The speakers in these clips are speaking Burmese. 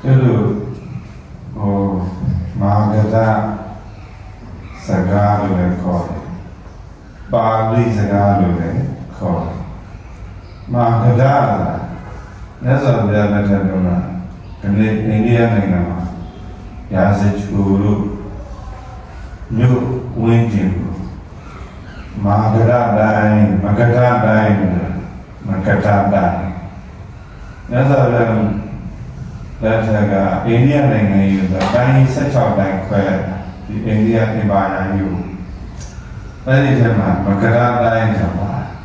Itu Magada Sagalo call Bali Sagalo call Magada that's all the other Tadona and the Indian Yasich Guru New Winjin Magada dying Makata dying that's all that's like India thing the dying such a like where the India Empire you that is a man Makata dying somewhere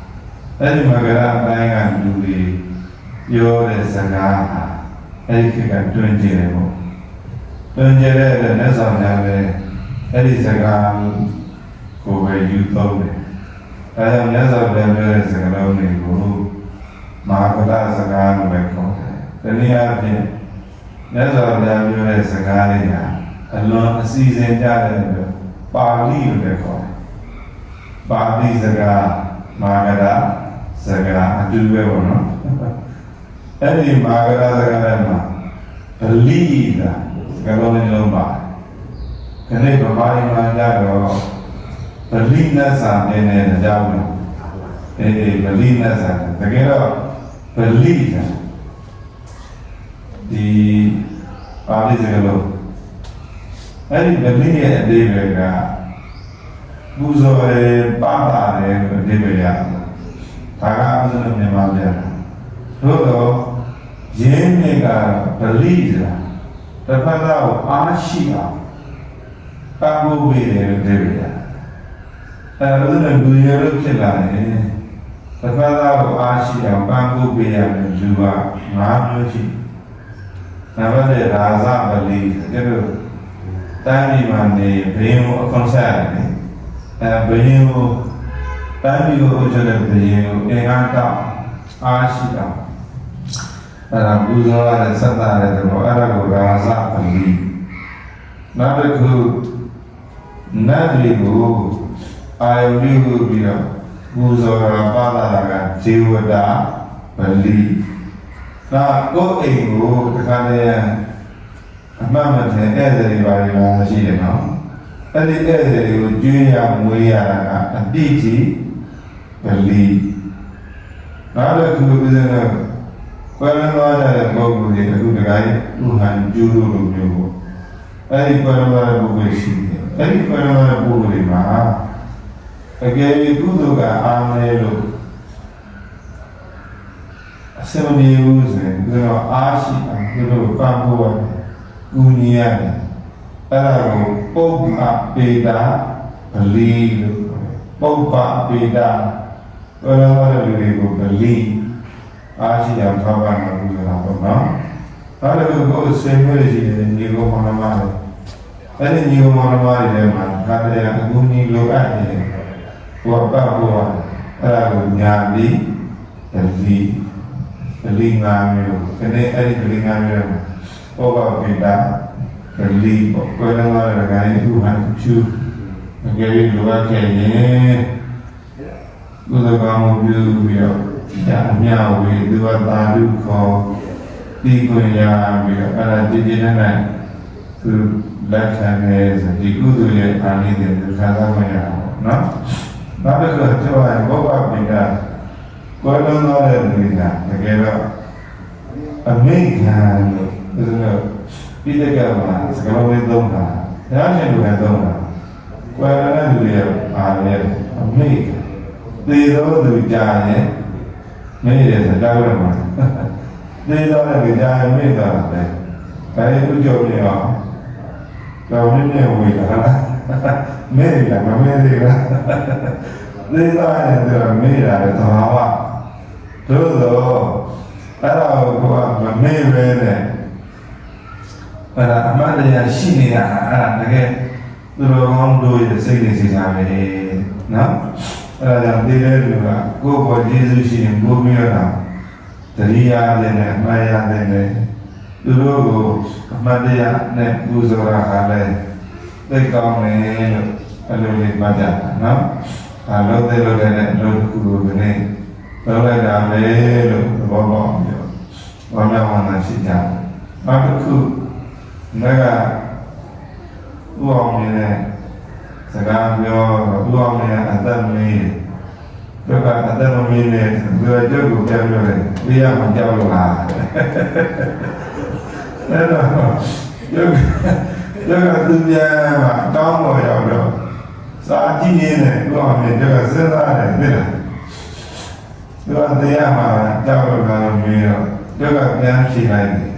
that is Makata dying and do the your Saga Eric 20 level 20 level that's all that is a gun go where you told me I am never there is a lonely guru Makata Sagan Meko the near that's all that you as a guy alone a season that Bali of the call Bali Saga Magada Saga do ever no any Magada believe that Galoni Lomba can they provide my dad believe that in the job believe that the get up believe that the Bali Sagalo. I believe a David Buzo a Baba David Taga Nemalia. Toto Jemega Belisa the fellow Ashia Babu David. I wasn't do your Killa. The fellow Ashia Babu and Juba Mahamuchi. Never Raza believe Tani Mani, Bimo concern, and Bimo Tani Ojan Bimo, Eganta, Ashita, and Abuza and Santa and Arago Raza believe. Not a good, not good, I will be a Buzo Balaga, Jiwada, believe. Now, go ego, the Canadian Mamma everybody she know. And the other Julia Muya and DT believe. Now, the two is a well known good guy who had Juru New. Any Panama Bushi, any Panama Bulima. Again, Guduga Amelo. 70 years and Ashi and Pampo Union. Arago, Popa Beda, believe, Popa Beda, whatever we will believe. Ashi and Papa Nuna. Arago go the same way and you go on a mile. Any new Monamari, man, had a Guni look at him. What Pampo, Arago, Yandi, believe. Lingamio, and any Lingamio over Vida, the leap of whatever a guy who had to choose. Again, you are getting good about you. Now we do what I do call Piconia, we are digital to left hand is the good way I needed the Calamaya. No? Not a good joy, go up with that. Quite a lot of together. A main hand is a Peter Gama, Scalaway Doma, the Asian Doma. Quite another year, a make. They don't do giant, made as a government. They don't have a giant made out of them. I put your name on. Government with made like a made. They don't have made out of Hawa. Todo, ahora me ve para amar shini que lo vamos a seguir si sabe, ¿no? Para decirle go por Jesus sin bumira, teria de maya de luego madea ne uzora hale de come a lo de maya, ¿no? A lo de lo que lo like that, lo, one man, she down. နောက်တစ်ခုငါကဥအောင်နေတဲ့စကားပြောဥအောင်နေအသက်မင်းတို့ကအသက်မမင်းနဲ့သူကကျုပ်ကိုပြောပြောတယ်ပြရမှကြောက်လို့လားအဲ့တော့ကျုပ်ကသူပြန်မှာတောင်းပေါ်ရောက်တော့စာကြည့်နေတယ်ဥအောင်နေကျုပ်ကစဉ်းစားတယ်သိလားသူကတရားမှာကြောက်လို့လားလို့ပြောတော့ကျုပ်ကပြန်ဖြေလိုက်တယ်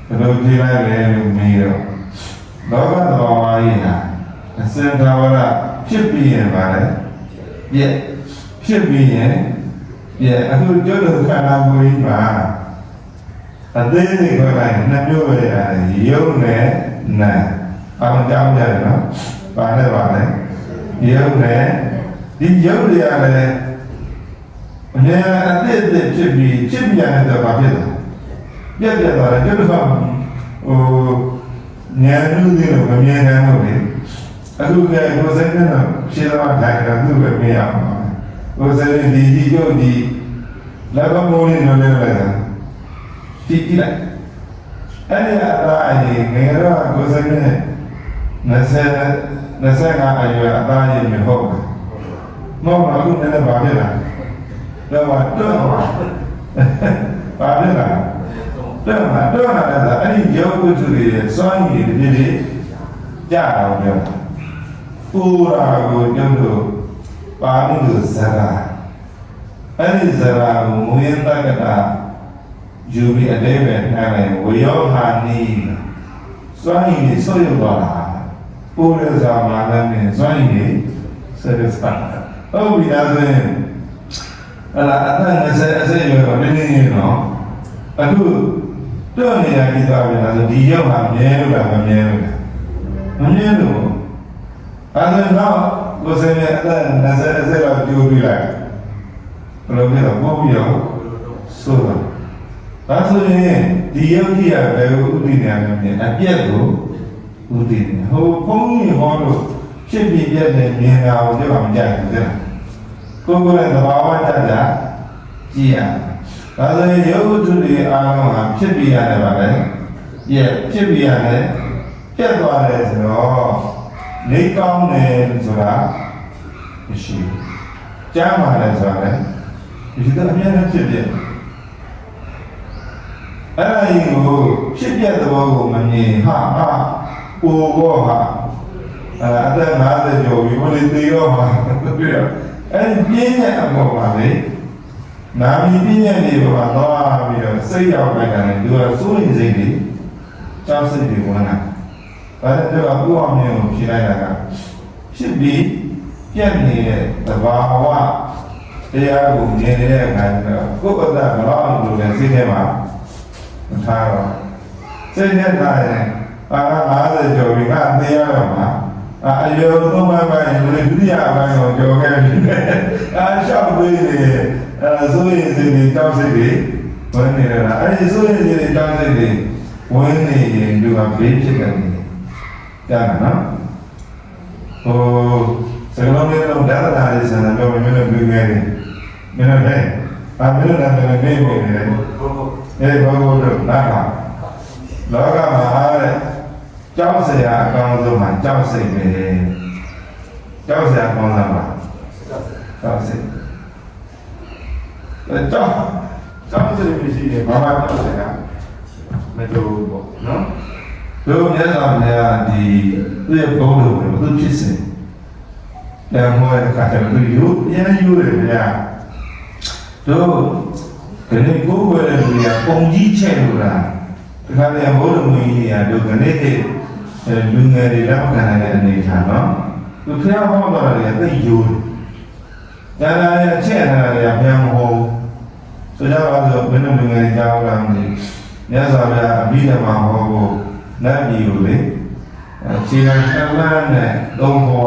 ဘယ်လိုဖြေလိုက်လဲလို့မေးတော့လောကသဘာဝကြီးဟာအစင်သာဝရဖြစ်ပြီးရင်ပါလေပြည့်ဖြစ်ပြီးရင်ပြည့်အခုကျွတ်လို့ခန္ဓာကိုယ်ကြီးမှာအသေးစိတ်ခေါ်လိုက်နှစ်မျိုးပဲရတယ်ယုံနဲ့နာအောင်ကြောင်းရတယ်နော်ပါလဲပါလဲယုံနဲ့ဒီယုံတွေရတယ်အများအသေးအသေးဖြစ်ပြီးဖြစ်ပြန်တဲ့ဘာဖြစ်လဲပြည့်ပြည့်သွားတယ်ကျွတ်လို့ဟိုဉာဏ်လူတွေလို့မမြင်နိုင်ဘူးလေအခုကကိုယ်စိတ်နဲ့ရှင်းတော့ထိုင်တာသူ့ပဲမရအောင်ကိုယ်စိတ်ဒီကျုပ်ဒီလက်မမိုးလေးလိုလေးလိုက်တာဒီလိုက်အဲ့ဒီအသားအရင်ငယ်တော့ကိုယ်စိတ်နဲ့25အရွယ်အသားရည်မဟုတ်ဘူးမဟုတ်တော့အခုလည်းဘာဖြစ်လဲတော့တော့ဘာဖြစ်လဲတော့လည်းအဲ့ဒီယောဂဝတ္ထုတွေစွမ်းရည်တွေပြည့်ကြတော့ပြောပူရာကိုကျုပ်တို့ပါဠိလိုဇရာအဲ့ဒီဇရာကိုမူရင်းတက္ကတာယူပြီးအတိပ္ပယ်နှံလိုက်ဝေယောဟာနီစွမ်းရည်တွေဆွတ်ရုပ်သွားတာပူရဇာမာနနဲ့စွမ်းရည်တွေဆက်ရစတာဟုတ်ပြီဒါဆိုရင်အဲ့ဒါအသက်20အစိတ်ရွယ်တော့နည်းနည်းနော်အခုတော့နေရာကြီးသွားပြီလားဆိုဒီရောက်ဟာမြဲလို့လားမမြဲလို့လားမမြဲလို့အဲ့ဒါတော့ကိုယ်စင်ရဲ့အသက်20အစိတ်လောက်ကြိုးပြီးလိုက်ဘယ်လိုလဲတော့ပို့ပြီးတော့ဆိုတော့ဒါဆိုရင်ဒီယုတ်ကြီးကဘယ်ကိုဥတည်နေရလဲမြင်အပြက်ကိုဥတည်နေဟိုဘုန်းကြီးဟောလို့ဖြစ်ပြီးပြက်နေမြင်တာကိုပြောမှမကြိုက်ဘူးတဲ့ကိုယ်ရဲ့သဘာဝတတ်တာကြည့်ရဒါဆိုရင်ယောဂတုတွေအားလုံးဟာဖြစ်ပြီးရတယ်ပါလေဖြစ်ပြီးရတယ်ပြတ်သွားတယ်ဆိုတော့နေကောင်းတယ်ဆိုတာမရှိဘူးကြားမှာလည်းဆိုတာလေဒီကအများနဲ့ဖြစ်ပြအဲ့ဒါကြီးကိုဖြစ်ပြတဲ့ဘောကိုမမြင်ဟာပူဘောဟာအသက်50ကျော်ပြီဘယ်လိုသိရောမှာပြရအဲ့ဒီပြင်းတဲ့အပေါ်မှာလေနာမည်ပြည့်ညက်တွေပါတော့ပြီးတော့စိတ်ရောက်လိုက်တယ်သူကစိုးရိမ်စိတ်တွေကြောက်စိတ်တွေဝင်လာဒါနဲ့တော့ဥအောင်မြင်ကိုဖြေလိုက်တာကဖြစ်ပြီးပြက်နေတဲ့သဘာဝတရားကိုမြင်နေတဲ့အခါကျတော့ကိုယ်ကဘလောက်လို့လဲစိတ်ထဲမှာမထားတော့စိတ်နဲ့ထားရင်50ကျော်ပြီကအသေးရတော့မှာအယောသုံးပိုင်းဒုတိယအပိုင်းကိုကြော်ခဲ့ပြီရှောက်ပေးနေဆိုရင်စိတ်တွေတောက်စိတ်တွေဝင်နေတယ်လားအဲ့ဒီဆိုရင်စိတ်တွေတောက်စိတ်တွေဝင်နေရင်သူကဘေးဖြစ်တယ်ကြားနော်ဟိုစကလုံးလေးတော့ဒါသာလေးဆန္ဒပြောမင်းတို့ပြီးခဲ့တယ်မင်းတို့လည်းမင်းတို့လည်းနေနေတယ်ဘောတို့နားပါလောကမှာအားတဲ့ကြောက်စရာအကောင်းဆုံးမှာကြောက်စိတ်ပဲကြောက်စရာကောင်းတာပါကြောက်စိတ်ကြောက်စိတ်မရှိရင်ဘာမှကြောက်စရာမလိုဘူးပေါ့နော်တို့မြတ်စွာဘုရားဒီသူ့ရဲ့ဘုန်းတော်ကိုသူဖြစ်စေတယ်ဟောတဲ့အခါကျတော့သူယူတယ်ဗျာတို့ဒီနေ့ကိုယ်ဝယ်တဲ့လူကပုံကြီးချက်လို့လားဒီခါကျဘုန်းတော်ကြီးကတို့ခဏလေးလူငယ်တွေလက်ခံနိုင်တဲ့အနေထားနော်သူဖျားဟောတော့တယ်သိယူတယ်ဒါလည်းအချက်ထားတယ်ဘုရားမဟုတ်ဆိုကြပါစို့ဘယ်လိုလူငယ်ကြောင်းလာမလဲမြတ်စွာဘုရားအဘိဓမ္မာဟောဖို့လက်ပြီးကိုလေခြေလမ်းနှစ်လမ်းနဲ့သုံးဘဝ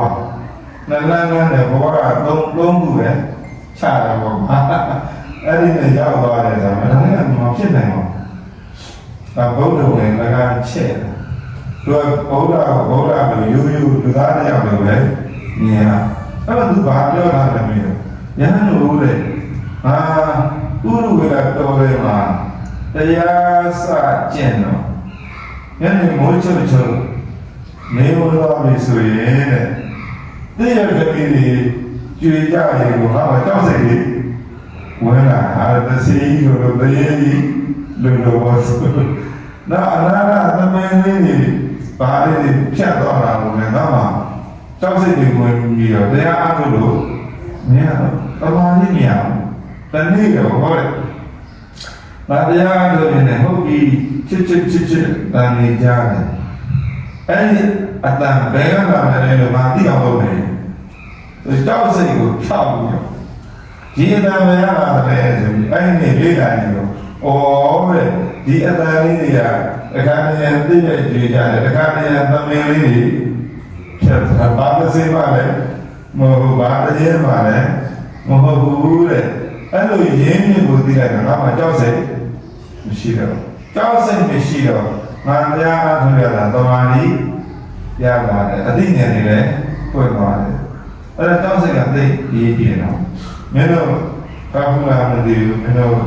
နှစ်လမ်းနဲ့ဘဝကသုံးခုပဲချတာပေါ့အဲ့ဒီနဲ့ရောက်သွားတယ်ဆိုတော့အဲ့ဒါကမဖြစ်နိုင်ဘူးဒါဘုရားဝင်လကချက်သူကဘုရားကိုရိုးရိုးလူသားတစ်ယောက်လိုပဲမြင်ရအဲ့တော့သူဘာပြောတာလဲမင်းတို့ယဟန်တို့လေဥရဝေကတော်တယ်မှာ တရားစကျင့်တော့ညနေမိုးချုပ်ချုပ်နေမလို့ပြီဆိုရင်တဲ့တရားကလေးတွေကြွေကြရေကိုဟာကြောက်စိတ်ကြီးဝင်လာဟာတစီကိုလိုတရေကြီးလုံလို့ပါဆိုတော့အလားသမင်းလေးတွေဘာလေးတွေဖြတ်သွားတာလို့လည်းတော့မှကြောက်စိတ်တွေဝင်ပြီးတော့တရားအားထုတ်လို့မရတော့တမားကြီးမရဘူးတနေ့တော့ဟောတယ်။ဘာတရားအားထုတ်နေဟုတ်ပြီချစ်တန်နေကြတယ်။အဲဒီအတန်ဘယ်ကလာတယ်လို့မသိအောင်လုပ်နေ။ကြောက်စိတ်ကိုဖြောက်ပြီးတော့ဒီအတန်ဘယ်ကလာတယ်ဆိုပြီးအဲဒီနေ့လေးတိုင်းတော့ဩတဲ့ဒီအတန်လေးတွေကအခါတည်းသိတဲ့ကြွေကြတယ်အခါတည်းသမင်းလေးတွေဖြတ်တာဘာလို့စိတ်ပါလဲမဟုတ်ဘာတည်းပါလဲမဟုတ်ဘူးတဲ့အဲ့လိုရင်းမြစ်ကိုသိလိုက်တာငါမှကြောက်စိတ်မရှိတော့ကြောက်စိတ်မရှိတော့ငါတရားအားထုတ်ရတာတမာရီရပါတယ်အသိဉာဏ်တွေလည်းပွင့်သွားတယ်အဲ့ဒါကြောက်စိတ်ကသိရေးပြင်းတော့မင်းတို့ဘာမှမသိဘူးမင်းတို့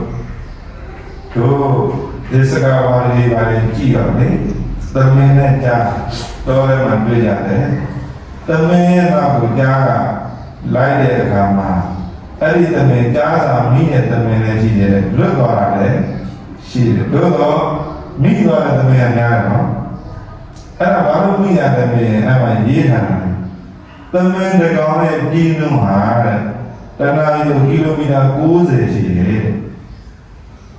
ဒီစကားဝါရီပါရင်ကြည့်တော့လေသမင်းနဲ့ကြားတော်လည်းမှတွေ့ကြတယ်သမင်းရဲ့နောက်ကိုကြားကလိုက်တဲ့အခါမှာအဲ့ဒီသမင်းကြားစာမိတဲ့သမင်းလည်းရှိတယ်လွတ်သွားတာလည်းရှိတယ်သို့တော့မိသွားတဲ့သမင်းကများတယ်နော်အဲ့ဒါဘာလို့မိရတဲ့သမင်းအဲ့မှာရေးထားတယ်သမင်းတစ်ကောင်နဲ့ပြည်နှုံးဟာတဲ့တဏှာယူကီလိုမီတာ90ရှိတယ်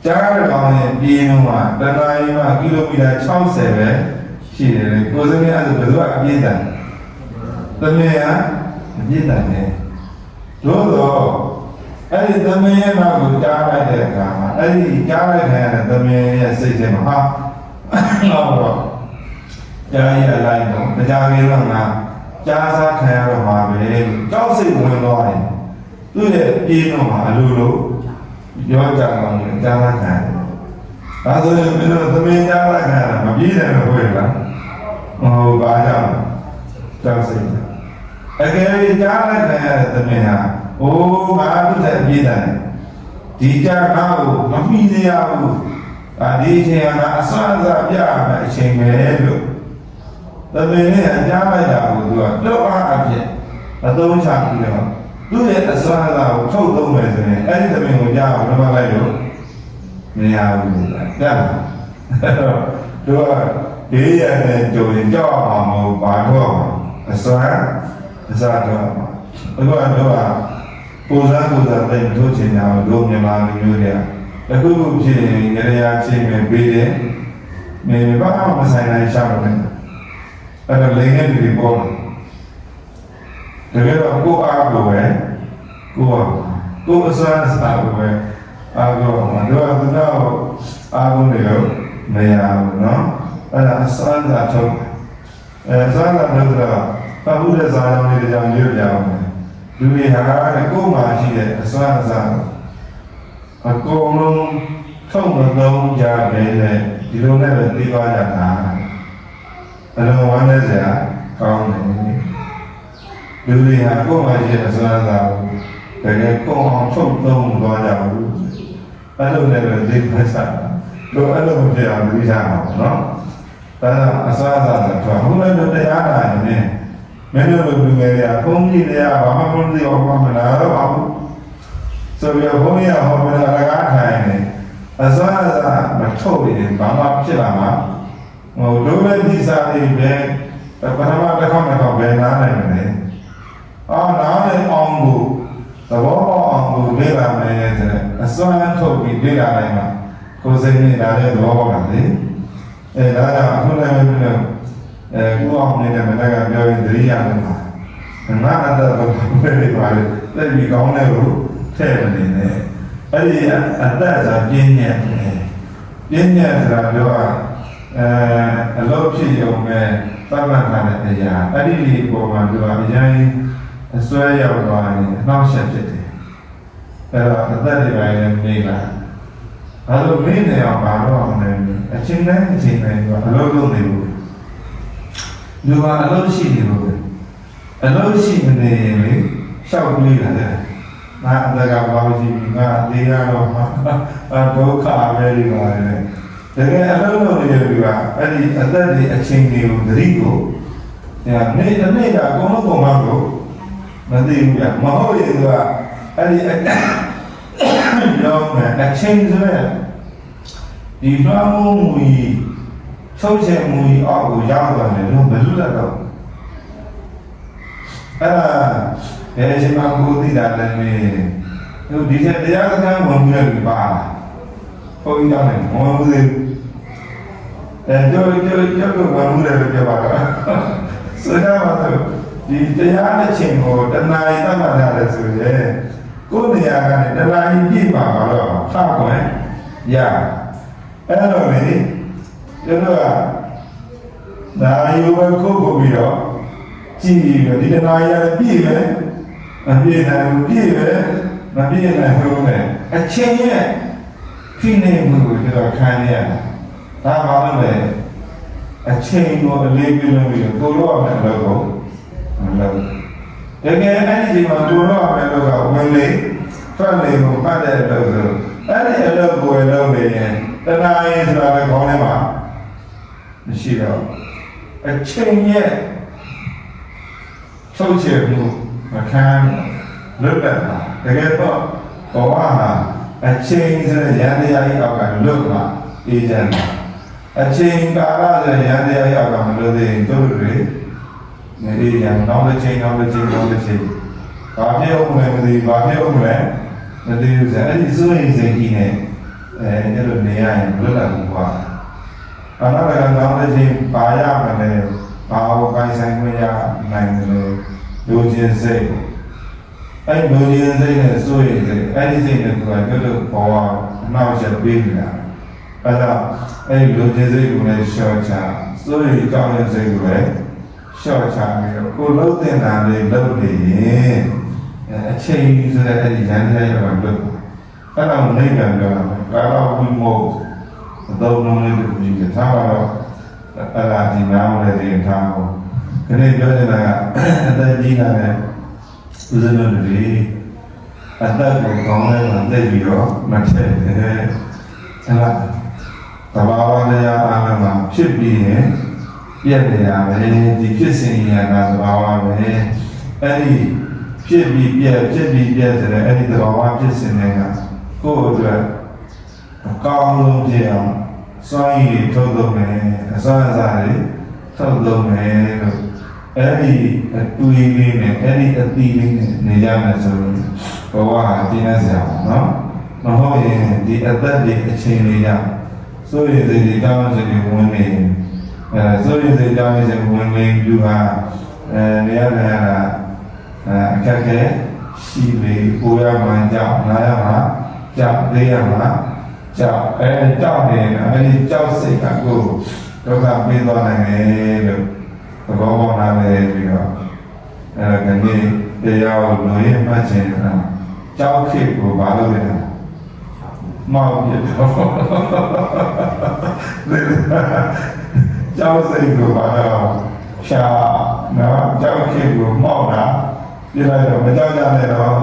ကြားရကောင်နဲ့ပြည်နှုံးမှာတဏှာယူကီလိုမီတာ60ပဲရှိတယ်လေကိုယ်စင်းအဲ့ဒါဘယ်သူကအပြည့်တန်သမင်းကအပြည့်တန်တယ်သို့တော့အဲ့ဒီသမင်းရဲ့နောက်ကိုကြားလိုက်တဲ့အခါမှာအဲ့ဒီကြားလိုက်တဲ့သမင်းရဲ့စိတ်ထဲမှာဟာတော့ကြားရလိုက်တော့တရားကြီးတော့ငါကြားစားခံရတော့မှာပဲကြောက်စိတ်ဝင်သွားတယ်သူ့ရဲ့ပြေးတော့မှာအလိုလိုရောကြအောင်ကြားစားခံရတယ်ဒါဆိုရင်မင်းတို့သမင်းကြားစားခံရတာမပြေးတယ်လို့ပြောရလားမဟုတ်ပါကြောင့်ကြောက်စိတ်အကယ်၍ကြားလိုက်ခံရတဲ့သမင်းဟာအိုးငါတို့တဲ့အပြေးတယ်ဒီကြားငါ့ကိုမမီးရဘူးဒီအချိန်ကအစအစပြရမယ်အချိန်ပဲလို့သမင်းနဲ့အကြားလိုက်တာကိုသူကတော့အဖြစ်အသုံးချပြီးတော့သူ့ရဲ့အစအစကိုထုတ်သုံးမယ်ဆိုရင်အဲ့ဒီသမင်းကိုကြားအောင်လုပ်လိုက်လို့မရဘူးကြားလားအဲ့တော့သူကဘေးရတဲ့ကြုံရင်ကြောက်အောင်မဟုတ်ပါတော့အစတော့အခုကတော့ကိုစားတဲ့တို့ချင်တာတို့မြန်မာလူမျိုးတွေကအခုဖြစ်ရင်ရရချင်းပဲပေးတယ်။နေဘာမှမဆိုင်နိုင်ရှာတော့တယ်။အဲ့ဒါလိန်နဲ့ဒီပေါ်တကယ်တော့ကိုအားကိုပဲကိုအစားကိုပဲအားကိုမှတော့အားကိုနေလို့မရဘူးနော်။အဲ့ဒါအစားထုတ်အစားထုတ်တော့ဘာလို့လဲစားလုံးလေးကြောင့်ရွတ်ပြအောင်လူတွေဟာကိုယ်မှာရှိတဲ့အစွမ်းအစအကုန်လုံးထုံမလုံးကြပဲလေဒီလိုနဲ့ပဲသိသွားကြတာအလုံးဝမ်းနဲ့စရာကောင်းတယ်လူတွေဟာကိုယ်မှာရှိတဲ့အစွမ်းအစကိုတကယ်ကိုယ်အောင်ထုံသုံးသွားကြဘူးအဲ့လိုနဲ့ပဲသိသွားကြတာလို့အဲ့လိုမဖြစ်အောင်သိကြအောင်နော်ဒါအစွမ်းအစတော့ဘုရားတို့တရားနာနေမင်းတို့လူငယ်တွေကဘုန်းကြီးတွေကဘာမှမသိအောင်မလာတော့ဘူးဆိုပြီးဘုန်းကြီးကဟောပြတာကထိုင်နေအစွမ်းအစမထုတ်ရင်ဘာမှဖြစ်လာမှာဟိုဒုမဲ့ဒီစားလေးပဲပထမတစ်ခေါက်တော့ဘယ်နားနိုင်မလဲနားနဲ့အောင်ကိုသဘောပေါက်အောင်ကိုလေ့လာမယ်ဆိုတဲ့အစွမ်းထုတ်ပြီးလေ့လာနိုင်မှာကိုယ်စိတ်နဲ့ဒါလည်းသဘောပေါက်တာလေဒါကြောင့်အခုလည်းကိုအောင်နေတဲ့မနက်ကပြောရင်သတိရတယ်မှာငါအတ္တဘယ်လိုပါလဲတက်ပြီးကောင်းတဲ့ကိုထည့်မနေနဲ့အဲ့ဒီအတ္တဆိုပြင်းညက်ဆိုတာပြောအလုပ်ဖြစ်ရုံနဲ့သတ်မှတ်ထားတဲ့အရာအဲ့ဒီဒီပုံမှာပြောအရင်အစွဲရောက်သွားရင်အနှောက်အယှက်ဖြစ်တယ်အဲ့တော့အတ္တတွေပိုင်းလည်းနေလာအဲ့လိုမင်းနေအောင်ပါတော့အောင်လည်းအချိန်တိုင်းကအလုပ်လုပ်နေလို့လူကအလုပ်ရှိနေလို့အလုပ်ရှိနေရင်လေရှောက်ပြေးလာတယ် ငါအတကဘာလို့ရှိပြီငါအသေးရတော့မှဒုက္ခပဲဒီပါလေတကယ်အလုံးလုံးနေပြီကအဲ့ဒီအသက်တွေအချိန်တွေကိုသတိကိုညာနေ့တစ်နေ့ကအကုန်လုံးပုံမှန်ကိုမသိဘူးဗျမဟုတ်ရင်ကအဲ့ဒီရောမယ်အချိန်ဆိုတဲ့ဒီလွှမ်းမိုးမှုကြီးချုပ်ချယ်မှုကြီးအောက်ကိုရောက်သွားတယ်လို့ဘယ်လိုလဲတော့အဲ့ဒါဘယ်ချိန်မှကိုသိတာလဲမင်းတို့ဒီချက်တရားစကားဝင်ပြီးတော့ပါဘုန်းကြီးတောင်းတယ်မဝင်ဘူးသေးကျော်ဝင်မှုတယ်လို့ပြောပါတော့ဆိုတော့ဒီတရားနဲ့ချိန်ကိုတဏှာကြီးတတ်မှတ်ရတယ်ဆိုရင်ကိုယ်နေရာကနေတဏှာကြီးပြည့်ပါတော့ဖတ်ခွင့်ရအဲ့တော့လေကျွန်တော်ကဒါယူပဲခုတ်ပြီးတော့ကြည့်ပြီးတော့ဒီတဏှာကြီးလည်းပြည့်ပဲမပြည့်နိုင်ဘူးပြည့်ပဲမပြည့်နိုင်ဘူးနဲ့အချိန်ရဲ့ဖိနေမှုကိုကျွန်တော်ခံရတာဒါမှမဟုတ်အချိန်ကိုအလေးပြုလို့ပြီးတော့ကိုလိုရမယ်လို့ကိုမလုပ်တကယ်အဲ့ဒီချိန်မှာကိုလိုရမယ်လို့ကဝင်လေထွက်လေကိုပတ်တဲ့လို့ဆိုအဲ့ဒီအလုပ်ကိုလုပ်နေရင်တဏှာရေးဆိုတာလည်းခေါင်းထဲမှာမရှိတော့အချိန်ရဲ့ချုပ်ချယ်မှုမခံလွတ်တက်တာတကယ်တော့ဘဝမှာအချိန်ဆိုတဲ့ရန်တရားကြီးအောက်ကလွတ်လာအေးချမ်းတာအချိန်ကာလဆိုရန်တရားကြီးအောက်ကမလွတ်သေးရင်တို့တွေနေရရနောက်တစ်ချိန်ဘာဖြစ်အောင်လဲမသိဘာဖြစ်အောင်လဲမသိဘူးဆိုအဲ့ဒီစိုးရိမ်စိတ်ကြီးနဲ့အဲ့လိုနေရရင်လွတ်လာဘူးကွာအနာကနောက်တစ်ချိန်ပါရမယ်လေဘာကိုပိုင်ဆိုင်ခွင့်ရနိုင်တယ်လေလူချင်းစိတ်အဲ့လူချင်းစိတ်နဲ့စိုးရိမ်စိတ်အဲ့ဒီစိတ်နဲ့သူကတို့ဘောအနောက်ချက်ပေးနေတာအဲ့တော့အဲ့လူချင်းစိတ်ကိုလည်းရှော့ချစိုးရိမ်ကြောင်းတဲ့စိတ်ကိုလည်းရှော့ချပြီးတော့ကိုလုံးတင်တာလေးလုပ်နေရင်အချိန်ဆိုတဲ့အဲ့ဒီရန်တရားရောလွတ်အဲ့တော့နေပြန်ပြောတာကာလဝိမောအတော်လုံးလေးကိုကြည့်ကြထားပါတော့အဲ့ဒါဒီနားမလဲဒီထားကိုဒီနေ့ပြောနေတာကအသက်ကြီးလာတဲ့ဦးဇင်းတို့တွေအသက်ကိုကောင်းလဲမှသိပြီးတော့မထည့်တယ်အဲ့ဒါသဘာဝတရားအားလုံးမှာဖြစ်ပြီးရင်ပြည့်နေရမယ်ဒီဖြစ်စဉ်ရတာသဘာဝပဲအဲ့ဒီဖြစ်ပြီးပြည့်ဆိုတဲ့အဲ့ဒီသဘာဝဖြစ်စဉ်တွေကကိုယ့်အတွက်အကောင်းဆုံးဖြစ်အောင်စွမ်းရည်ထုတ်လုပ်မယ်အစွမ်းအစားတွေထုတ်လုပ်မယ်လို့အဲ့ဒီအတူလေးနဲ့အဲ့ဒီအသီးလေးနဲ့နေရမယ်ဆိုရင်ဘဝဟာကျင်းနေစရာပါနော်မဟုတ်ရင်ဒီအသက်တွေအချိန်လေးရဆိုရင်ဒီတောင်းစတွေဝင်နေဆိုရင်ဒီတောင်းစတွေဝင်နေလူဟာနေရတာအခက်ခဲရှိလေကိုရမှကြောက်နာရမှာကြောက်သေးရမှာကြောက်ကြောက်နေအဲ့ဒီကြောက်စိတ်ကကိုဒုက္ခပေးသွားနိုင်တယ်လို့သဘောပေါက်လာတယ်ပြီးတော့ခဏတရားကိုလူရင်းမှတ်ချင်တာကြောက်ခေကိုဘာလို့လဲမောက်ပြတော့ကြောက်စိတ်ကိုဘာလို့ရှာနော်ကြောက်ခေကိုမောက်တာပြလိုက်တော့မကြောက်ကြနဲ့တော့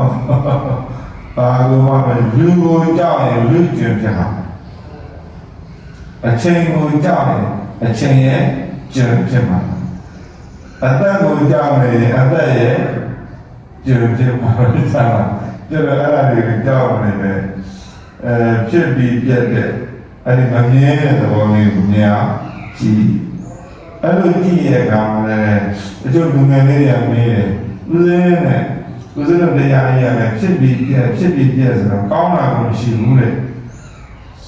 ဘာလို့မှလူကိုကြောက်ရင်လူကျင်ဖြစ်မှာအချိန်ကိုကြောက်ရင်အချိန်ရဲ့ကျင်ဖြစ်မှာအသက်ကိုကြောက်နေရင်အသက်ရဲ့ကျင်ဖြစ်မှာဆက်မှာကျတော့အဲ့ဒါတွေကြောက်နေတယ်ဖြစ်ပြီးပြတ်တဲ့အဲ့ဒီမမြင်တဲ့သဘောလေးကိုမြင်အောင်ကြည့်အဲ့လိုကြည့်ရတဲ့ကောင်လည်းအကျိုးလူငယ်လေးတွေကမေးတယ်ဦးစင်းနဲ့ဦးစင်းတို့တရားရရတယ်ဖြစ်ပြီးပြတ်ဆိုတော့ကောင်းတာကိုမရှိဘူးလေ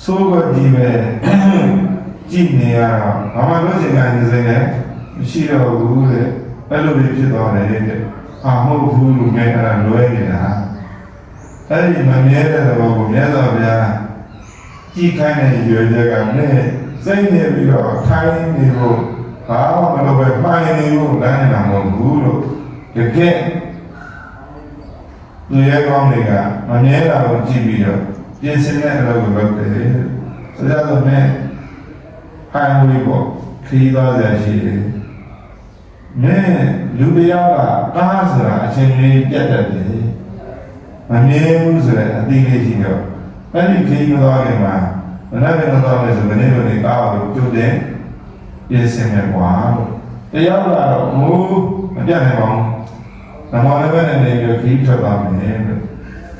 ဆိုးကကြီးပဲကြည့်နေရတော့ဘာမှလုပ်ချင်တဲ့နေစင်းနဲ့မရှိတော့ဘူးလေအဲ့လိုလေးဖြစ်သွားတယ်တဲ့အာမဟုတ်ဘူးလူငယ်ကလွဲနေတာအဲ့ဒီမမြဲတဲ့သဘောကိုမြတ်စွာဘုရားကြည့်ခိုင်းတဲ့ရွယ်ချက်ကနဲ့စိတ်နေပြီးတော့ထိုင်နေဖို့ဘာမှမလုပ်ပဲပိုင်နေဖို့လမ်းနေတာမဟုတ်ဘူးလို့တကယ်သူရဲ့ကောင်းတွေကမမြဲတာကိုကြည့်ပြီးတော့ပြင်ဆင်တဲ့အလုပ်ကိုလုပ်တယ်ဆိုကြတော့နဲ့ဟိုင်းဝေးပေါ့ခရီးသွားကြရှိတယ်မင်းလူတယောက်ကတားဆိုတာအချိန်လေးပြတ်တတ်တယ် မမြဲဘူးဆိုတဲ့အသိလေးရှိတော့အဲ့ဒီခင်းမသွားခင်မှာမနက်ပြန်သွားမယ်ဆိုမနေ့ကနေကားကိုကြိုတင်ပြင်ဆင်မယ်ကွာလို့တရားလာတော့မပြတ်နိုင်ပါဘူး။ဓမ္မလည်းပဲနေပြီးခီးထွက်သွားမယ်လို့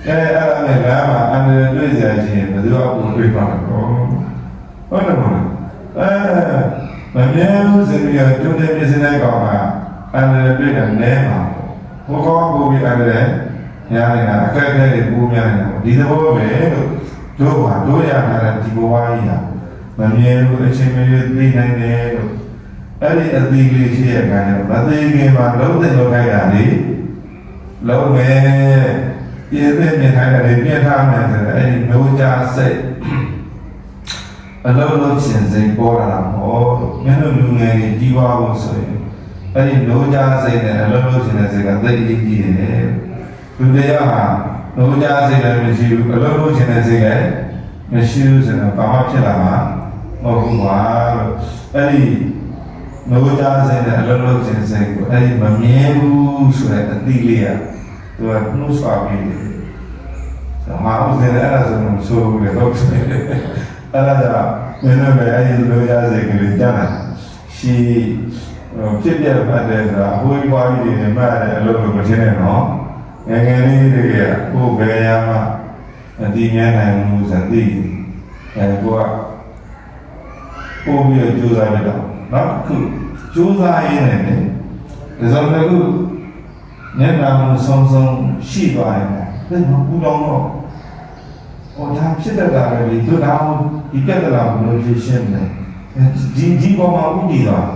အဲ့ဒါနဲ့လမ်းမှာအန္တရာယ်တွေ့ကြခြင်းဘယ်သူကပုံတွေ့ပါတော့ဟုတ်တယ်မဟုတ်မမြဲဘူးဆိုပြီးကြိုတင်ပြင်ဆင်တဲ့ကောင်ကအန္တရာယ်တွေ့တယ်နဲမှာဘုကောပူပြီးအန္တရာယ်ညာနေတာအခက်အခဲတွေပူများနေတာဒီသဘောပဲလို့တို့ရတာဒီဘဝကြီးဟာမမြဲဘူးအချိန်မရွေးသိနိုင်တယ်လို့အဲ့ဒီအသီးလေးရှိရတဲ့အခါကျတော့မသိခင်မှာလုံးတဲ့လုံးခိုင်းတာလေလုံးမယ်ပြည့်တဲ့မြင်ခိုင်းတာလေပြည့်ထားမယ်ဆိုတော့အဲ့ဒီမျိုးကြစိတ်အလုံးလုံးချင်းစိတ်ပေါ်လာတာမဟုတ်မင်းတို့လူငယ်ကြီးကြီးပွားဖို့ဆိုရင်အဲ့ဒီမျိုးကြစိတ်နဲ့အလုံးလုံးချင်းတဲ့စိတ်ကသိအရေးကြီးတယ်လူတရားဟာမျိုးကြစိတ်လည်းမရှိဘူးအလုံးလုံးချင်းတဲ့စိတ်လည်းမရှိဘူးဆိုတော့ဘာမှဖြစ်လာမှာမဟုတ်ဘူးပါလို့အဲ့ဒီမျိုးသားစိတ်နဲ့အလုံးလုံးချင်းစိတ်ကိုအဲ့ဒီမမြဲဘူးဆိုတဲ့အသီးလေးကသူကနှုတ်ဆွာပြီးတယ်။ဟာဦးစင်အဲ့ဒါဆိုလို့ဆိုဘူးလေတော့ဆိုတယ်။အဲ့ဒါကြောင့်မင်းတို့ပဲအဲ့ဒီမျိုးသားစိတ်ကလေးကြားတာရှိဖြစ်ပြမှတ်တယ်ဆိုတာအဟိုးပွားကြီးတွေမှတ်တယ်အလုံးလုံးမချင်းနဲ့နော်။ငယ်ငယ်လေးတွေကကိုယ်ပဲရမှအတိမြဲနိုင်မှုစသိကိုကပို့ပြီးကြိုးစားရတော့နောက်ခုကြိုးစားရင်းနဲ့ဒီစုံတစ်ခုမျက်နှာမှုဆုံးရှိသွားရင်လည်းမပူတော့တော့ဟောဒါဖြစ်တတ်တာပဲဒီတို့တော့ဒီပြဿနာကိုလို့ဖြေရှင်းတယ်ဒီပေါ်မှာဥတည်သွား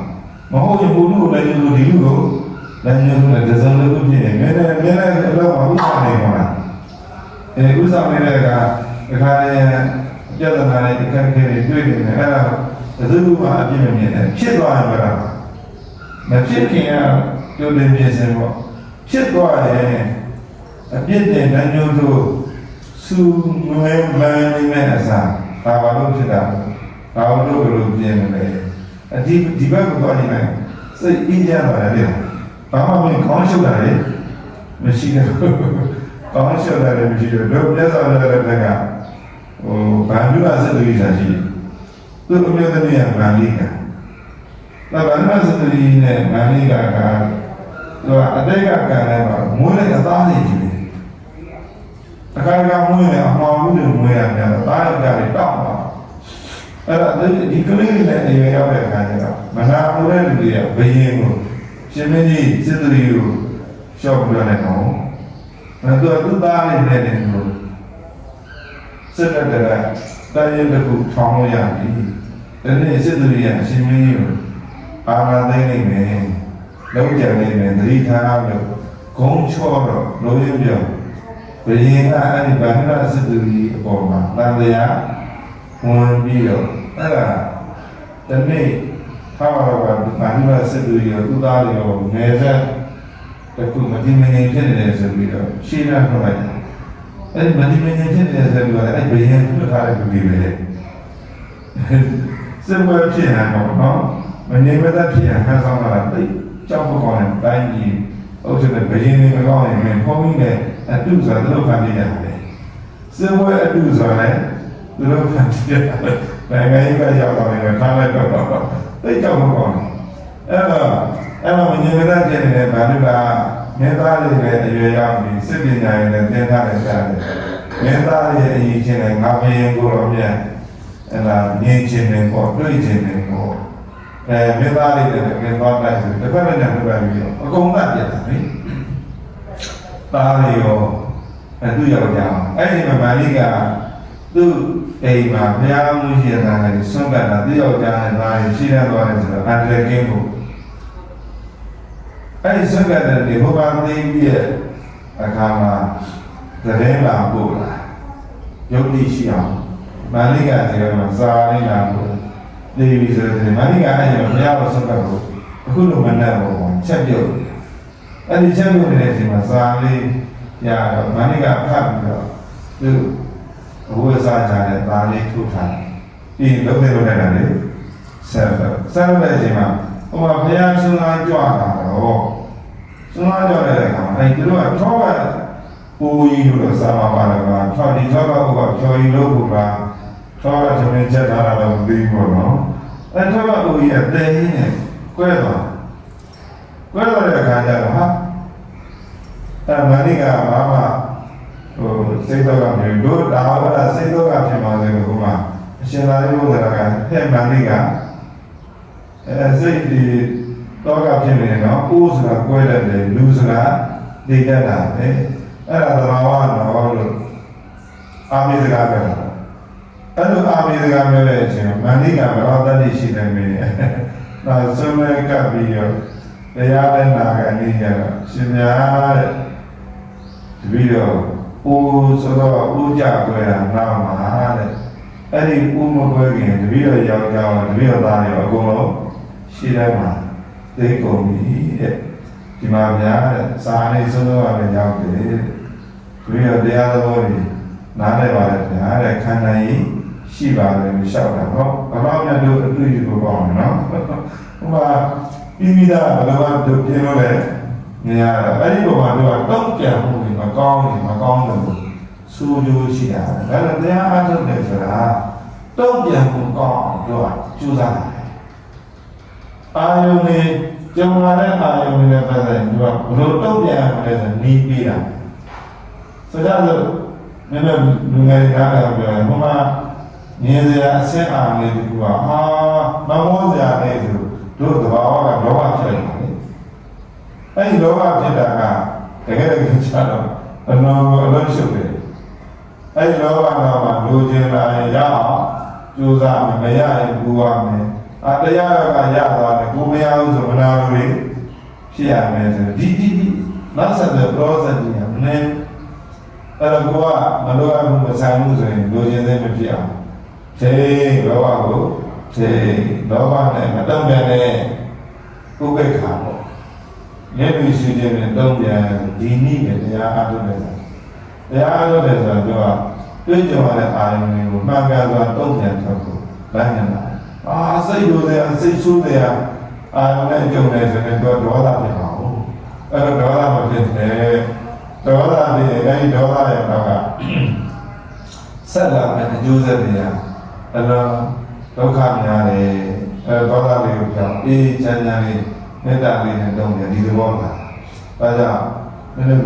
မဟုတ်ရင်ဘုလူကိုလည်းဒီလိုလည်းညို့နဲ့ဒီစုံတစ်ခုဖြစ်ရင်လည်းအတော့ဥစားနေပါလားဥစားနေတဲ့ကအခါနဲ့ပြဿနာတွေအခက်အခဲတွေတွေ့နေတယ်အဲ့ဒါဘယ်သူမှအပြည့်မမြင်နဲ့ဖြစ်သွားရင်baraမဖြစ်ခင်ကကြိုတင်ပြင်ဆင်ပေါ့ဖြစ်သွားရင်အပြည့်တင်တန်ညို့တို့စူမွေးမှန်နေတဲ့အစားဘာလို့ဖြစ်တာဘာလို့ဘယ်လိုပြင်မလဲဒီဘက်ကတော့နေမယ်စိတ်အင်းကြပါလေဘာမှမခေါင်းရှုပ်တာလေမရှိဘူးခေါင်းရှုပ်တာလည်းမရှိဘူးတို့ပြဿနာလည်းတကဘာလို့အဆက်လို့ရရှိသူ့အမျိုးသမီးကဗန္လိကဒါဗန္ဓစတရီနဲ့ဗန္လိကသူကအတိတ်ကကံလည်းပါမွေးတဲ့အသားလေးကြီးတယ်အခါကမွေးနေအမှားမှုတွေမွေးရတယ်တားရကြတယ်တောက်ပါအဲ့ဒါဒီကလေးနဲ့အရွယ်ရောက်တဲ့အခါကျတော့မနာမှုတဲ့လူတွေကဘယင်းကိုရှင်မင်းကြီးစတရီကိုရှောက်ပြတယ်နော်သူသားလေးနဲ့တယ်လို့စစ်တဲ့တိုင်းရင်တစ်ခုထောင်းလို့ရပြီဒီနေ့စစ်သူတွေအရှင်မင်းကြီးကိုအာနာသိမ့်နေမယ်လုံးကြံနေမယ်သတိထားလို့ဂုံချောတော့လုံးရင်းပြောဘယ်ရင်ကအဲ့ဒီဗန္ဓစစ်သူကြီးအပေါ်မှာတန်တရားဝင်ပြီးတော့အဲ့ဒါဒီနေ့ထားပါတော့ဗန္ဓစစ်သူကြီးကိုသူ့သားတွေကိုငယ်ဆက်တစ်ခုမတိမငြိမ်ဖြစ်နေတယ်ဆိုပြီးတော့ရှင်းရတော့လိုက်တယ်အဲ့ဒီမတိမငြိမ်ဖြစ်နေတယ်ဆိုပြီးတော့အဲ့ဘယ်ရင်ပြထားတဲ့လူတွေပဲစင်ပွဲဖြစ်နေတော့နော်မငြိမ်မသက်ဖြစ်ရင်ခန်းဆောင်လာတိတ်ကြောက်ဖို့ကောင်းတဲ့တိုင်းကြီးအုပ်ချုပ်တဲ့ဘယင်းတွေမကောင်းရင်မင်းဖုံးပြီးနဲ့အတုဆိုတာတို့ခံနေရတယ်စင်ပွဲအတုဆိုတာလည်းတို့ခံနေရတယ်နိုင်ငံရေးကရောက်တော့လည်းခါလိုက်တော့တိတ်ကြောက်ဖို့ကောင်းတယ်အဲ့တော့မငြိမ်မသက်ဖြစ်နေတဲ့ဗာလူကမင်းသားတွေလည်းအရွယ်ရောက်ပြီးစစ်ပညာရေးနဲ့သင်ထားတဲ့ကြားတယ်မင်းသားတွေအရေးချင်းနဲ့ငါဘယင်းကိုတော့ပြန်အဲ့ဒါမြင်ခြင်းနဲ့ပေါ့တွေ့ခြင်းနဲ့ပေါ့မင်းသားလေးတွေလည်းမင်းသားတိုက်ဆိုတစ်ဖက်နဲ့တစ်ဖက်ပြီးတော့အကုန်သတ်ပြတ်တယ်နိသားလေးရောသူ့ယောက်ျားအဲ့ဒီမှာဗာလိကသူ့အိမ်မှာဘုရားမှုရှိတဲ့နိုင်ငံကြီးဆွမ်းကတ်တာသူ့ယောက်ျားနဲ့သားလေးရှိရသွားတယ်ဆိုတော့အန္တရာယ်ကင်းဖို့အဲ့ဒီဆွမ်းကတ်တဲ့ဒီဘုရားသိပြီးရဲ့အခါမှာသတင်းလာပို့လာယုတ်တိရှိအောင်မာလိကတည်းကစာလေးလာပို့နေပြီဆိုတဲ့မာလိကအဲ့ဒီဘုရားကိုဆွမ်းကတ်ဖို့အခုလိုမနဲ့ပေါ့ချက်ပြုတ်အဲ့ဒီချက်ပြုတ်နေတဲ့အချိန်မှာစာလေးရတော့မာလိကဖတ်ပြီးတော့သူဘုရားစာကြတဲ့သားလေးထုတ်ထားပြီးလုံးနေလို့နေတာလေဆက်တဲ့အချိန်မှာဟိုမှာဘုရားဆွမ်းကားကြွတာတော့ဆွမ်းကားကြွတဲ့အခါမှာအဲ့ဒီတို့ကထောက် ပိုးကြီးလို့စာမပါတော့ကထောက်ဒီထောက်ကဥပဖြော်ရီလို့ကထောက်ကသမင်းချက်ထားတာတော့မသိဘူးနော်အဲထောက်ကဥကြီးအသေးကြီးနဲ့ကွဲသွားတဲ့အခါကျတော့ဟာအဲမဏိကဘာမှစိတ်တော့ကမျိုးတို့ဒါဝရစိတ်တော့ကဖြစ်ပါစေလို့ကအရှင်သာရိပုတ္တရာကဟဲ့မဏိကစိတ်ဒီတော့ကဖြစ်နေတော့ဥဆိုတာကွဲတတ်တယ်လူဆိုတာသိတတ်တာပဲအဲ့ဒါသဘာဝတော့လို့အာမေစကားပြောတာအဲ့လိုအာမေစကားပြောတဲ့အချိန်မဏိကဘရောတတိရှိတယ်မင်းနောက်ဆုံးမဲ့ကပ်ပြီးတော့တရားနဲ့နာကနေကြတော့ရှင်များတဲ့တပည့်တော်ဦးဆိုတော့ဦးကြကွယ်တာနောက်မှာတဲ့အဲ့ဒီဦးမကွယ်ခင်တပည့်တော်ယောက်ျားတပည့်တော်သားတွေအကုန်လုံးရှိတယ်မှာသိကုန်ပြီတဲ့ဒီမှာဗျာတဲ့စာနေဆုံးတော့လည်းရောက်တယ်တပည့်တော်တရားတော်တွေနားလည်ပါလေဗျာတဲ့ခန္ဓာကြီးရှိပါလေလို့လျှောက်တာဟောဘယ်တော့မှတို့အတွေ့အကြုံပေါ့နော်ဟိုမှာပြီးပြီးသားဘယ်လိုမှတို့ပြင်းလို့လဲနေရတာအဲ့ဒီပုံမှာတို့ကတောက်ပြန်မှုတွေမကောင်းတယ်စူးကြိုးရှိတာဒါလည်းတရားအားထုတ်တယ်ဆိုတာတောက်ပြန်မှုကောင်းအောင်တို့ကကြိုးစားတယ်အာယုန်နဲ့ကြုံလာတဲ့အာယုန်နဲ့ပတ်သက်ရင်တို့ကဘယ်လိုတောက်ပြန်မလဲဆိုနီးပေးတာဆိုကြလို့နည်းနည်းလူငယ်တွေကပြောတယ်ဟိုမှာမြင်စရာအဆင့်အားလေးတူကဟာမမောစရာလေးဆိုတို့သဘာဝကလောဘဖြစ်နေတာလေအဲ့ဒီလောဘဖြစ်တာကတကယ်တကယ်ချတော့အလုံးရှုပ်တယ်အဲ့ဒီလောဘကမှလူချင်းလာရင်ရအောင်ကြိုးစားမယ်မရရင်ပူရမယ်တရားကရသွားတယ်ကိုမရဘူးဆိုမနာလို့လေဖြစ်ရမယ်ဆိုဒီနောက်ဆက်တဲ့ process ကြီးကမင်းအဲ့တော့ကိုကမလိုအပ်ဘူးမဆိုင်ဘူးဆိုရင်လူချင်းစိတ်မဖြစ်အောင်သေးလောဘကိုသေးလောဘနဲ့မတုံ့ပြန်တဲ့ဥပိ္ပခါပေါ့မျက်ပြီးရှိခြင်းနဲ့တုံ့ပြန်ဒီနည်းနဲ့တရားအားထုတ်တယ်တရားအားထုတ်တယ်ဆိုတော့တွေးကြုံရတဲ့အာရုံတွေကိုမှန်ကန်စွာတုံ့ပြန်ထုတ်ဖို့လမ်းညွှန်တာစိတ်လိုတဲ့စိတ်ဆိုးတဲ့အာရုံနဲ့ကြုံနေဆိုရင်တော့ဒေါသဖြစ်ပါဘူးအဲ့တော့ဒေါသမဖြစ်တယ်ဒေါသတွေအဲဒီဒေါသရဲ့နောက်ကဆက်လာတဲ့အကျိုးဆက်တွေကအဲ့တော့ဒုက္ခများတယ်ဒေါသတွေကိုကြောင့်အေးချမ်းချမ်းလေးမေတ္တာလေးနဲ့တုံ့ပြန်ဒီသဘောပါဒါကြောင့်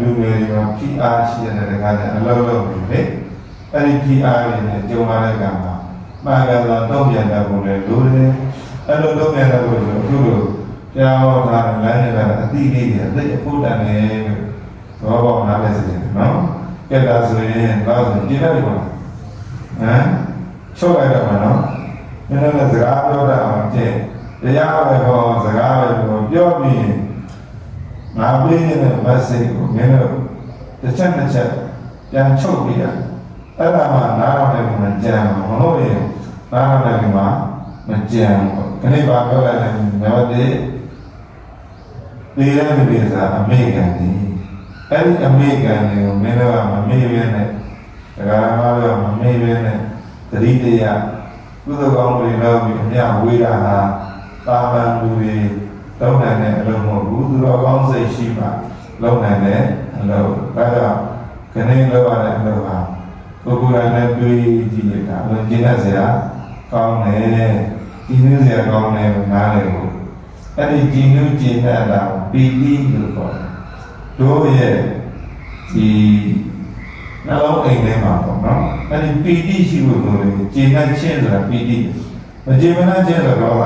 လူငယ်တွေမှာဖိအားရှိတဲ့တကားနဲ့အလုံးလုံးနေလေအဲ့ဒီဖိအားတွေနဲ့ကြုံလာတဲ့ကံမှာမှန်ကန်စွာတုံ့ပြန်တတ်ဖို့လည်းလိုတယ်အဲ့လိုတုံ့ပြန်တတ်ဖို့ဆိုအခုလိုတရားဟောတာလမ်းနေတာအတိလေးတွေအသိအဖို့တန်တယ်လို့သဘောပေါက်နားလည်စေတယ်နော်ကဲဒါဆိုရင်တော့ဒီနေ့ဒီမှာချုပ်လိုက်တော့မှာနော်နည်းနည်းစကားပြောတတ်အောင်ကျင့်တရားပဲဟောစကားပဲပြောပြီးငါပေးနေတဲ့ message ကိုမင်းတို့တစ်ချက်ပြန်ချုပ်ပြရအဲ့ဒါမှနားရတဲ့မှာကြံမဟုတ်ရင်နားရတဲ့မှာမကြံခဏပါပြောလိုက်တယ်တော့ဒီရတဲ့ပြည်စာအမေရိကန်ဒီအဲ့ဒီအမေရိကန်ကိုမင်းတို့ကမမေ့ရနဲ့ဒကာရမတို့ကမမေ့ရနဲ့သတိတရားကုသိုလ်ကောင်းတွေလုပ်ပြီးအမြဝေးတာဟာတာမန်လူတွေလုံးနိုင်တဲ့အလုပ်မဟုတ်ဘူးသူတော်ကောင်းစိတ်ရှိမှလုံးနိုင်တဲ့အလုပ်ဒါကြောင့်ခဏလောက်ရတဲ့အလုပ်ဟာပုဂ္ဂိုလ်နဲ့တွေ့ကြည့်ရတာအလုံးကျင့်တတ်စရာကောင်းတယ်ဒီနည်းစရာကောင်းတယ်နားလည်ဖို့အဲ့ဒီဒီနည်းကျင့်တတ်တာပီတိလို့ခေါ်တယ်တို့ရဲ့ဒီနှလုံးအိမ်ထဲမှာပေါ့နော်အဲ့ဒီပီတိရှိဖို့လိုတယ်ကျင့်တတ်ခြင်းဆိုတာပီတိမကျင့်မနာခြင်းဆိုတော့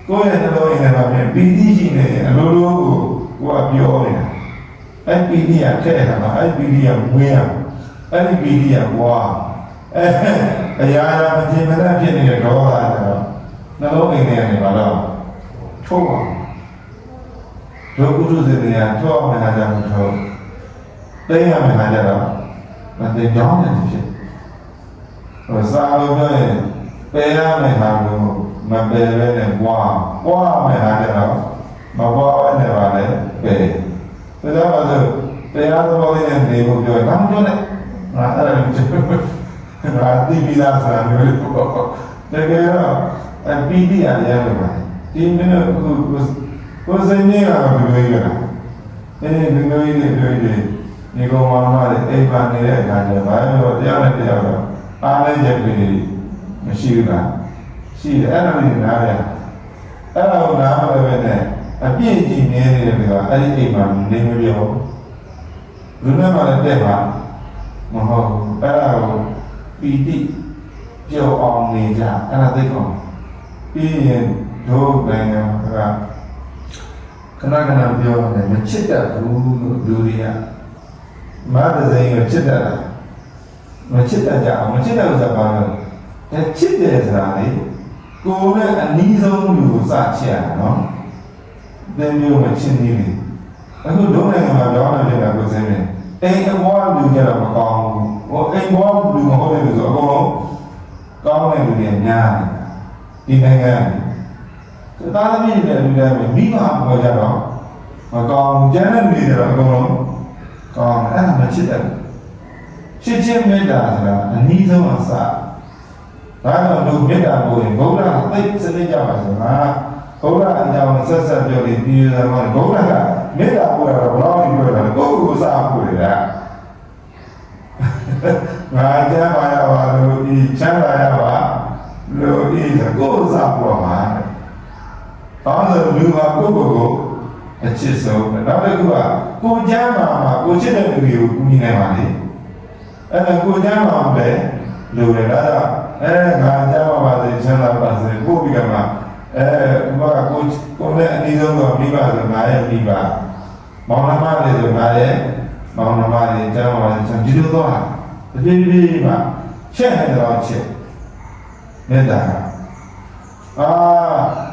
ကိုယ့်ရဲ့နှလုံးအိမ်ထဲမှာပီတိရှိနေအလိုလိုကိုကပြောနေတာအဲ့ပီတိကထဲ့တာမှာအဲ့ပီတိကမွေးရအဲ့ဒီပီတိကဝါအရာရာမကျင့်မနာဖြစ်နေတဲ့ဒေါသကတော့နှလုံးအိမ်ထဲကနေပါတော့ထုတ်ပါဒုက္ခစုစေတရားထုတ်အောင်မှာကြမှာထုတ်သိရမှာကြတော့မသိကြောင်းနေဖြစ်စာလို့ပြောရင်ပယ်ရမယ်ဟာလို့မပယ်ပဲနဲ့ပွားမယ်ဟာကြတော့မပွားပဲနဲ့ပါလေပယ်ဒါကြောင့်မို့တရားသဘောလေးနဲ့နေဖို့ပြောတာမပြောနဲ့ငါအဲ့ဒါကိုငါသိပြီးသားဆိုတာမျိုးပေါ့တကယ်တော့ပီတိအရမ်းလို့ပါဒီမင်းတို့ကိုယ်စိတ်နဲ့ကတော့ဒီလိုကြီးပဲဒီလိုကြီးနဲ့ပြောရင် ဒီကောင်မှလည်းအိမ်မှာနေတဲ့အခါကျတော့ဘာလို့တရားနဲ့တရားတော့အားလည်းချက်ပြီးမရှိဘူးလားရှိတယ်အဲ့ဒါလေးနားရအဲ့ဒါကိုနားမလဲပဲနဲ့အပြည့်ကြီးနေနေတယ်ကအဲ့ဒီအိမ်မှာနေမပြောလူနဲ့မှလည်းတဲ့ပါမဟုတ်ဘူးအဲ့ဒါကိုပီတိကြောက်အောင်နေကြအဲ့ဒါသိကောပြီးရင်တို့နိုင်ငံကခဏခဏပြောတယ်မချစ်တတ်ဘူးလို့လူတွေကမားတဲ့စိန်ကိုချစ်တတ်တာမချစ်တတ်ကြအောင်မချစ်တတ်လို့ဆိုတာဘာလို့လဲချစ်တယ်ဆိုတာလေကိုယ်နဲ့အနည်းဆုံးလူကိုစချစ်ရတာနော်သင်မျိုးမချစ်နေလေအခုတို့နိုင်ငံမှာပြောနေတယ်ကိုစင်းနေအိမ်အဘွားလူကြတော့မကောင်းဘူးဟိုအိမ်ဘွားလူမဟုတ်တယ်ဆိုအကုန်လုံးကောင်းတဲ့လူတွေများနေတာဒီနိုင်ငံသာသမီတွေလူတွေမိဘပေါ်ကြတော့မကောင်းကျန်တဲ့လူတွေတော့အကုန်လုံးကောင်းအဲ့ဒါမချစ်တယ်ချစ်ချင်းမေတ္တာဆိုတာအနည်းဆုံးအစဒါတော့လူမေတ္တာကိုရင်ဘုရားသိစနစ်ကြပါဆိုတာဘုရားအကြောင်းဆက်ဆက်ပြောပြီးပြည်ရမှာဘုရားကမေတ္တာပို့တာတော့ဘယ်လိုပြောတာလဲကိုယ့်ကိုယ်စားပို့တယ်ငါကြမ်းပါရပါလို့ဒီချမ်းသာရပါလို့ဒီကိုယ်စားပို့မှာဘာလို့လူကကိုယ့်ကိုယ်ကိုအချစ်ဆုံးနောက်တစ်ခုကကိုကြမ်းပါမှာကိုချစ်တဲ့လူတွေကိုကူညီနိုင်ပါလေအဲ့ဒါကိုကြမ်းပါပဲလူတွေလားငါကြမ်းပါပါစေချမ်းသာပါစေကိုပြီးကမှဘာကကိုနဲ့အနည်းဆုံးတော့မိဘဆိုငါရဲ့မိဘမောင်နှမတွေဆိုငါရဲ့မောင်နှမတွေကြမ်းပါစေဒီလိုတော့တပြေးပြေးမှချက်နေတော့ချက်မေတ္တာ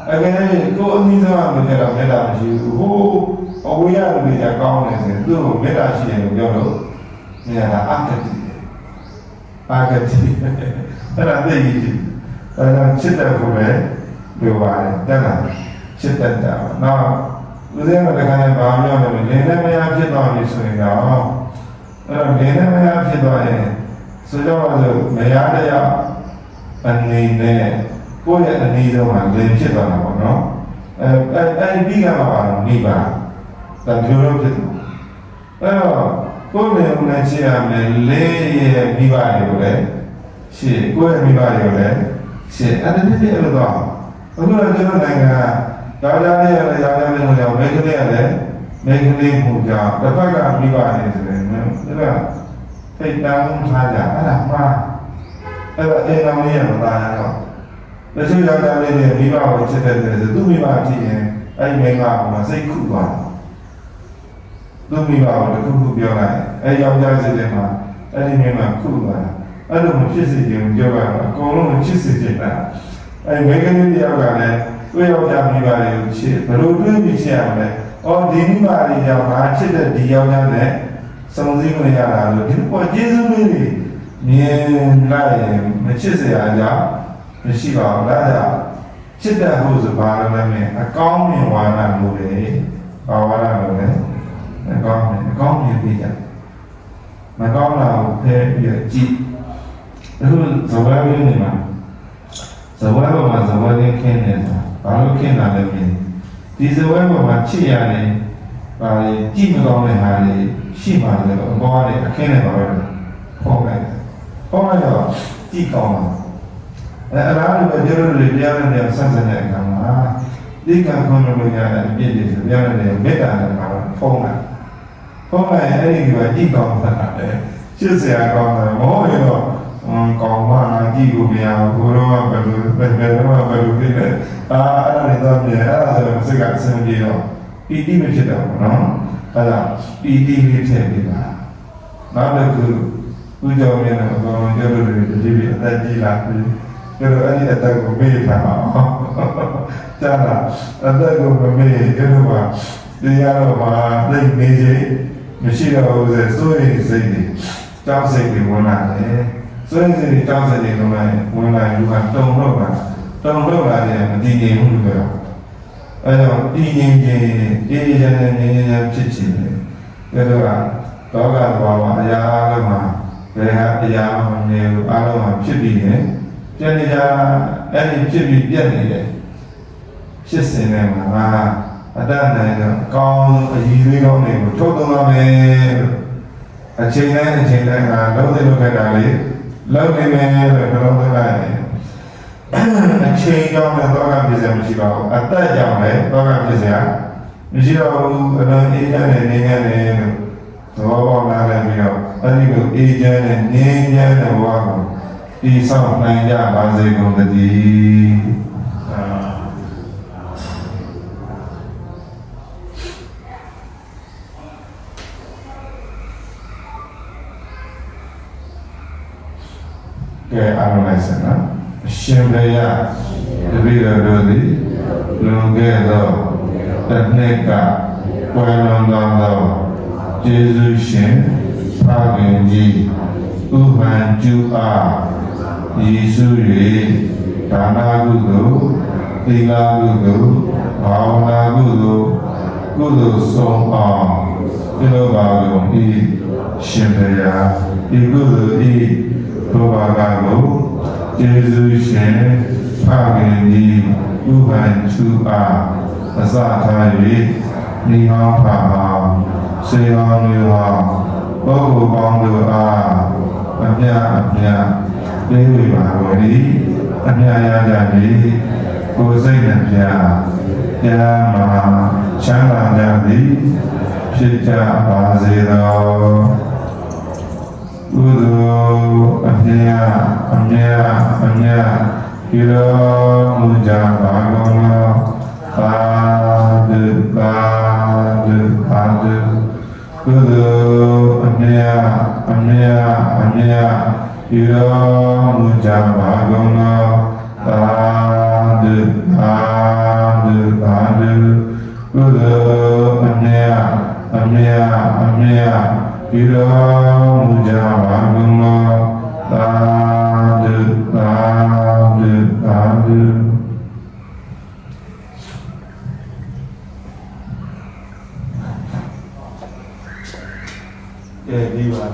အဲ့ဒီကိုအနည်းဆုံးမကြတော့မေတ္တာမရှိဘူးဟိုအဝေးရလူတွေကကောင်းနေတယ်သူ့ကိုမေတ္တာရှိတယ်လို့ပြောလို့နေရတာအကတိအဲ့ဒါသိရည်အဲ့ဒါချစ်တဲ့ကိုပဲပြောပါတယ်တက်လာချစ်တတ်တာနောက်ဦးဇင်းကတခါနဲ့ဘာပြောလဲလင်းနဲ့မရဖြစ်သွားပြီဆိုရင်တော့အဲ့တော့လင်းနဲ့မရဖြစ်သွားရင်ဆိုကြပါစို့မရတရားအနေနဲ့ကိုယ့်ရဲ့အနေဆုံးမှာလင်းဖြစ်သွားတာပေါ့နော်အဲ့ဒီကမှာပါတော့နေပါဒါဒီလိုဖြစ်တယ်အဲ့တော့ကိုယ်နဲ့ဦးနဲ့ချစ်ရမယ်လေးရဲ့မိဘတွေကိုလည်းရှေ့ကိုယ့်ရဲ့မိဘတွေကိုလည်းရှေ့အဲ့ဒီဖြစ်လို့တော့အခုတော့ကျွန်တော်နိုင်ငံကယောက်ျားလေးရလည်းယောက်ျားလေးကိုကြောင့်မိန်းကလေးရလည်းမိန်းကလေးကိုကြောင့်တစ်ဖက်ကမိဘတွေဆိုရင်ဒါကထိတ်တန်းထားကြအဲ့ဒါမှာအဲ့ဒါအိမ်တော်လေးရမသားရတော့တချို့ယောက်ျားလေးတွေမိဘကိုချစ်တဲ့ဆိုသူ့မိဘဖြစ်ရင်အဲ့ဒီမိန်းမကစိတ်ခုသွားသူ့မိဘကိုတခုခုပြောလိုက်အဲ့ယောက်ျားစိတ်ထဲမှာအဲ့ဒီမိန်းမခုသွားအဲ့လိုမဖြစ်စေချင်ပြောရတော့အကုန်လုံးချစ်စေချင်တာအဲ့မိန်းကလေးတယောက်ကလည်းကိုယ့်ယောက်ျားမိဘတွေကိုချစ်ဘယ်လိုတွေးပြီးချစ်ရမလဲ။အော်ဒီမိဘတွေကြောင့်ငါချစ်တဲ့ဒီယောက်ျားနဲ့စုံစည်းမရတာလို့ဒီပေါ်ကျေးဇူးလေးတွေမြင်လိုက်ရင်မချစ်စရာကြောင့်မရှိပါဘူးလားကြောင့်ချစ်တဲ့ဟုတ်ဆိုဘာလို့လဲမင်းအကောင်းမြင်ဝါဒလို့လေဘာဝါဒလို့လဲအကောင်းမြင်ပြီးကြမကောင်းတာကိုဖယ်ပြီးကြည့်အခုဇဝဲလေးနေမှာဇဝဲပေါ်မှာဇဝဲလေးခင်းနေတာဘာလို့ခင်းတာလဲမင်းဒီဇဝဲပေါ်မှာချစ်ရတယ်ဘာလဲကြည့်မကောင်းတဲ့ဟာတွေရှိပါလေတော့အပေါ်ကနေအခင်းနေပါပဲပေါ့လိုက်တော့ကြည့်ကောင်းတာအဲ့ဒါလည်းပြောလို့တရားနဲ့ဆက်စပ်တဲ့အခါမှာဒီကံခွန်လို့ရတဲ့အပြည့်တွေဆိုပြောရတယ်မေတ္တာနဲ့မှာဖုံးလိုက်အဲ့ဒီကကြည့်ကောင်းတာလေချစ်စရာကောင်းတယ်မဟုတ်ရင်တော့ကောင်းမှကြည့်ကိုမရဘူးဘုရားကဘယ်လိုဖြစ်လဲအဲ့ဒါလည်းတော့ပြန်အဲ့ဒါဆိုစိတ်ကအဆင်ပြေတော့ပီတိမဖြစ်တော့ဘူးနော်အဲ့ဒါပီတိလေးထည့်ပေးပါနောက်တစ်ခုဦးကျော်မြင့်တော့ဘောင်းကျော်တို့တွေဒီပြအသက်ကြီးလာပြီကျော်တို့အဲ့ဒီအသက်ကိုမေ့ထားအောင်ကြားလားအသက်ကိုမမေ့ကျော်တို့ကတရားတော်မှာသိနေခြင်းမရှိတော့ဘူးဆိုစိုးရိမ်စိတ်တွေကြောက်စိတ်တွေဝင်လာတယ်ဆိုရင်ဒီတောင်းစတဲ့လုံးလိုက်ဝင်လာလူကတုံတော့လာတယ်မတည်ငြိမ်ဘူးလို့ပြောအဲကြောင့်တည်ငြိမ်ခြင်းအေးရတဲ့ငြိမ်ဖြစ်ခြင်းတယ်ဒါတော့ကဘာဝအရာအလုံးမှာဘယ်ဟာတရားမှမမြဲဘူးအလုံးမှာဖြစ်ပြီးရင်ပြည့်နေကြအဲ့ဒီဖြစ်ပြီးပြည့်နေတယ်ဖြစ်စဉ်ထဲမှာအတတ်နိုင်တော့ကောင်းအည်သွေးကောင်းတွေကိုထုတ်သုံးရမယ်လို့ အချိန်တိုင်းကလုံးသိလို့ခဲ့တာလေလုံးနေမယ်လို့နှလုံးသွင်းလိုက်ရင်အချိန်ကြောင့်လည်းတော့ကပြည့်စရာမရှိပါဘူးအသက်ကြောင့်လည်းတော့ကပြည့်စရာမရှိတော့ဘူးအလုံးအေးချမ်းနဲ့နေငယ်နေလို့သဘောပေါက်လာပြီးတော့အဲ့ဒီလိုအေးချမ်းနဲ့နေငယ်တဲ့ဘဝကိုဒီဆောင်နိုင်ကြပါစေကုန်သတည်းကဲအားလုံးလိုက်စမ်းနော်အရှင်ဘုရားတပည့်တော်တို့သည်လွန်ခဲ့သောတစ်နှစ်ကကွယ်လွန်သောကျေးဇူးရှင်ဖခင်ကြီးဥပန်ကျူအားရည်စူး၍ဒါနကုသိုလ်သီလကုသိုလ်ဘာဝနာကုသိုလ်ကုသိုလ်ဆုံးအောင်ပြုလုပ်ပါကုန်၏ရှင်ဘုရားဒီကုသိုလ်ဤသောဘာကကိုကျေးဇူးရှင်ဖခင်ကြီးဥပန်ကျူအားအစထား၍နိဟောဖာစေဟောမျိုးဟာပုဂ္ဂိုလ်ပေါင်းတို့အားအမြပေးဝေပါကုန်၏အမြရကြသည်ကိုယ်စိတ်နှပြတရားမှာချမ်းသာကြသည်ဖြစ်ကြပါစေသောကုသိုလ်အမြပြုတော်မူကြပါကုန်သောသာဓုကုသိုလ်အမြပြုတော်မူကြပါကုန်သောသာဓုကုသိုလ်အမြပြုတော်မူကြပါကုန်သောသာဓုကဲဒီပါ